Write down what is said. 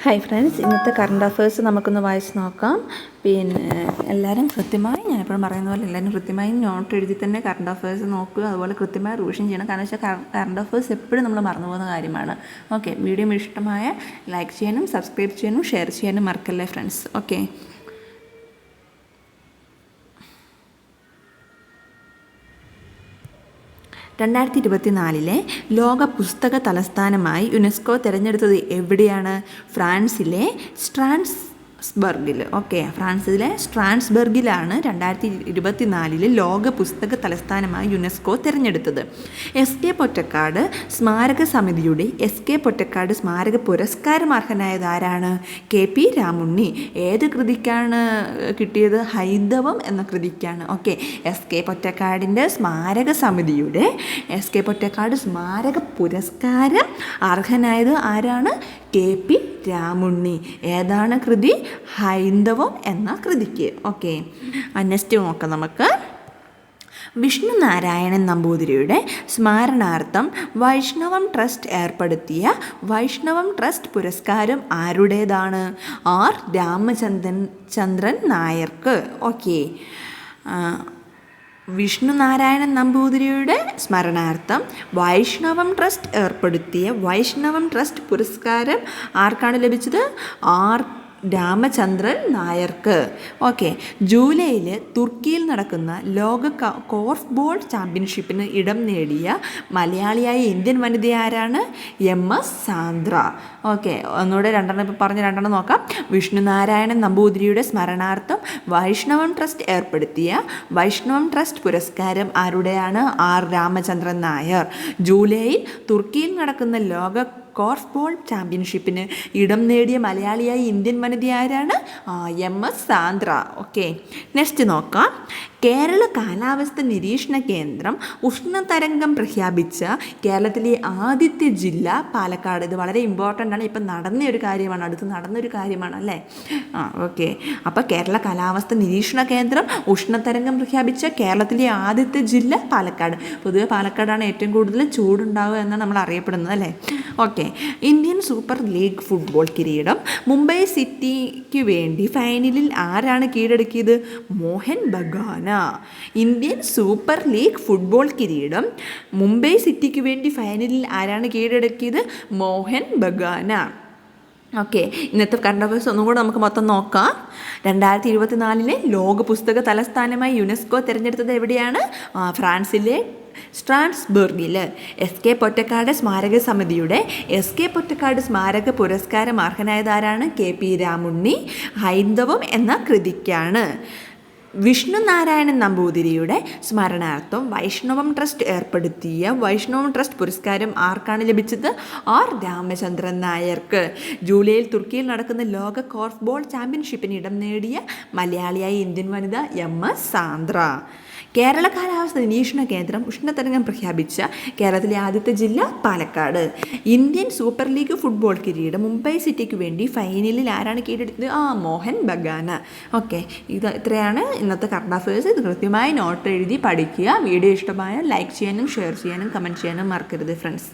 Hi friends, ഇന്നത്തെ current affairs നമുക്കൊന്ന് വായിച്ച് നോക്കാം. എല്ലാവരും കൃത്യമായി, ഞാനെപ്പോഴും പറയുന്ന പോലെ എല്ലാവരും കൃത്യമായി നോട്ട് എഴുതി തന്നെ കറണ്ട് അഫയേഴ്സ് നോക്കുക. അതുപോലെ കൃത്യമായി റിവിഷൻ ചെയ്യണം. കാരണം വെച്ചാൽ കറണ്ട് അഫയേഴ്സ് എപ്പോഴും നമ്മൾ മറന്നു പോകുന്ന കാര്യമാണ്. ഓക്കെ, വീഡിയോ ഇഷ്ടമായ ലൈക്ക് ചെയ്യാനും സബ്സ്ക്രൈബ് ചെയ്യാനും ഷെയർ ചെയ്യാനും മറക്കല്ലേ ഫ്രണ്ട്സ്. ഓക്കെ, 2024 ലോക പുസ്തക തലസ്ഥാനമായി യുനെസ്കോ തിരഞ്ഞെടുത്തത് എവിടെയാണ്? ഫ്രാൻസിലെ സ്ട്രാസ്ബർഗിൽ. ഓക്കെ, ഫ്രാൻസിലെ സ്ട്രാസ്ബർഗിലാണ് 2024 ലോക പുസ്തക തലസ്ഥാനമായി യുനെസ്കോ തിരഞ്ഞെടുത്തത്. എസ് കെ പൊറ്റക്കാട് സ്മാരക സമിതിയുടെ പൊറ്റക്കാട് സ്മാരക പുരസ്കാരം അർഹനായത് ആരാണ്? KP രാമുണ്ണി. ഏത് കൃതിക്കാണ് കിട്ടിയത്? ഹൈന്ദവം എന്ന കൃതിക്കാണ്. ഓക്കെ, എസ് കെ പൊറ്റക്കാടിൻ്റെ സ്മാരക സമിതിയുടെ പൊറ്റക്കാട് സ്മാരക പുരസ്കാരം അർഹനായത് ആരാണ്? KP രാമുണ്ണി. ഏതാണ് കൃതി? ഹൈന്ദവം എന്ന കൃതിക്ക്. ഓക്കെ, നെക്സ്റ്റ് നോക്കാം നമുക്ക്. വിഷ്ണു നാരായണൻ നമ്പൂതിരിയുടെ സ്മരണാർത്ഥം വൈഷ്ണവം ട്രസ്റ്റ് ഏർപ്പെടുത്തിയ വൈഷ്ണവം ട്രസ്റ്റ് പുരസ്കാരം ആരുടേതാണ്? R രാമചന്ദ്രൻ നായർക്ക്. ഓക്കെ, വിഷ്ണു നാരായണൻ നമ്പൂതിരിയുടെ സ്മരണാർത്ഥം വൈഷ്ണവം ട്രസ്റ്റ് ഏർപ്പെടുത്തിയ വൈഷ്ണവം ട്രസ്റ്റ് പുരസ്കാരം ആർക്കാണ് ലഭിച്ചത്? R രാമചന്ദ്രൻ നായർക്ക്. ഓക്കെ, ജൂലൈയിൽ തുർക്കിയിൽ നടക്കുന്ന ലോക കോർഫ്ബോൾ ചാമ്പ്യൻഷിപ്പിന് ഇടം നേടിയ മലയാളിയായ ഇന്ത്യൻ വനിത ആരാണ്? MS സാന്ദ്ര. ഓക്കെ, ഒന്നുകൂടെ രണ്ടെണ്ണം നോക്കാം. വിഷ്ണു നാരായണൻ നമ്പൂതിരിയുടെ സ്മരണാർത്ഥം വൈഷ്ണവം ട്രസ്റ്റ് ഏർപ്പെടുത്തിയ വൈഷ്ണവം ട്രസ്റ്റ് പുരസ്കാരം ആരുടെയാണ്? R രാമചന്ദ്രൻ നായർ. ജൂലൈയിൽ തുർക്കിയിൽ നടക്കുന്ന ലോക കോർഫ്ബോൾ ചാമ്പ്യൻഷിപ്പിന് ഇടം നേടിയ മലയാളിയായ ഇന്ത്യൻ വനിത ആരാണ്? MS സാന്ദ്ര. ഓക്കെ, നെക്സ്റ്റ് നോക്കാം. കേരള കാലാവസ്ഥ നിരീക്ഷണ കേന്ദ്രം ഉഷ്ണതരംഗം പ്രഖ്യാപിച്ച കേരളത്തിലെ ആദ്യത്തെ ജില്ല പാലക്കാട്. ഇത് വളരെ ഇമ്പോർട്ടൻ്റ് ആണ്. ഇപ്പം നടന്നൊരു കാര്യമാണ് അല്ലേ? ഓക്കെ, അപ്പോൾ കേരള കാലാവസ്ഥ നിരീക്ഷണ കേന്ദ്രം ഉഷ്ണതരംഗം പ്രഖ്യാപിച്ച കേരളത്തിലെ ആദ്യത്തെ ജില്ല പാലക്കാട്. പൊതുവെ പാലക്കാടാണ് ഏറ്റവും കൂടുതൽ ചൂടുണ്ടാവുക എന്നാണ് നമ്മൾ അറിയപ്പെടുന്നത് അല്ലേ? Okay, Indian Super League football കിരീടം മുംബൈ സിറ്റിക്ക് വേണ്ടി ഫൈനലിൽ ആരാണ് കീഴടക്കിയത്? Mohun Bagan. Indian Super League football കിരീടം മുംബൈ സിറ്റിക്ക് വേണ്ടി ഫൈനലിൽ ആരാണ് കീഴടക്കിയത്? മോഹൻ ബഗാൻ. ഓക്കെ, ഇന്നത്തെ കറണ്ട് അഫയേഴ്സ് ഒന്നും കൂടെ നമുക്ക് മൊത്തം നോക്കാം. 2024 ലോക പുസ്തക തലസ്ഥാനമായി യുനെസ്കോ തിരഞ്ഞെടുത്തത് എവിടെയാണ്? ഫ്രാൻസിലെ സ്ട്രാസ്ബർഗിൽ. എസ് കെ പൊറ്റക്കാട് സ്മാരക സമിതിയുടെ പൊറ്റക്കാട് സ്മാരക പുരസ്കാരം അർഹനായത് ആരാണ്? KP രാമുണ്ണി. ഹൈന്ദവം എന്ന കൃതിക്കാണ്. വിഷ്ണു നാരായണൻ നമ്പൂതിരിയുടെ സ്മരണാർത്ഥം വൈഷ്ണവം ട്രസ്റ്റ് ഏർപ്പെടുത്തിയ വൈഷ്ണവം ട്രസ്റ്റ് പുരസ്കാരം ആർക്കാണ് ലഭിച്ചത്? R രാമചന്ദ്രൻ നായർക്ക്. ജൂലൈയിൽ തുർക്കിയിൽ നടക്കുന്ന ലോക കോർഫ്ബോൾ ചാമ്പ്യൻഷിപ്പിന് ഇടം നേടിയ മലയാളിയായ ഇന്ത്യൻ വനിത MS സാന്ദ്ര. കേരള കാലാവസ്ഥ നിരീക്ഷണ കേന്ദ്രം ഉഷ്ണതരംഗം പ്രഖ്യാപിച്ച കേരളത്തിലെ ആദ്യത്തെ ജില്ല Palakkad. Indian Super League football കിരീടം മുംബൈ സിറ്റിക്ക് വേണ്ടി ഫൈനലിൽ ആരാണ് കീഴടക്കിയത്? മോഹൻ ബഗാൻ. ഓക്കെ, ഇത്രയാണ് ഇന്നത്തെ കറണ്ട് അഫയേഴ്സ്. ഇത് കൃത്യമായി നോട്ട് എഴുതി പഠിക്കുക. വീഡിയോ ഇഷ്ടമായ ലൈക്ക് ചെയ്യാനും ഷെയർ ചെയ്യാനും കമൻറ്റ് ചെയ്യാനും മറക്കരുത് ഫ്രണ്ട്സ്.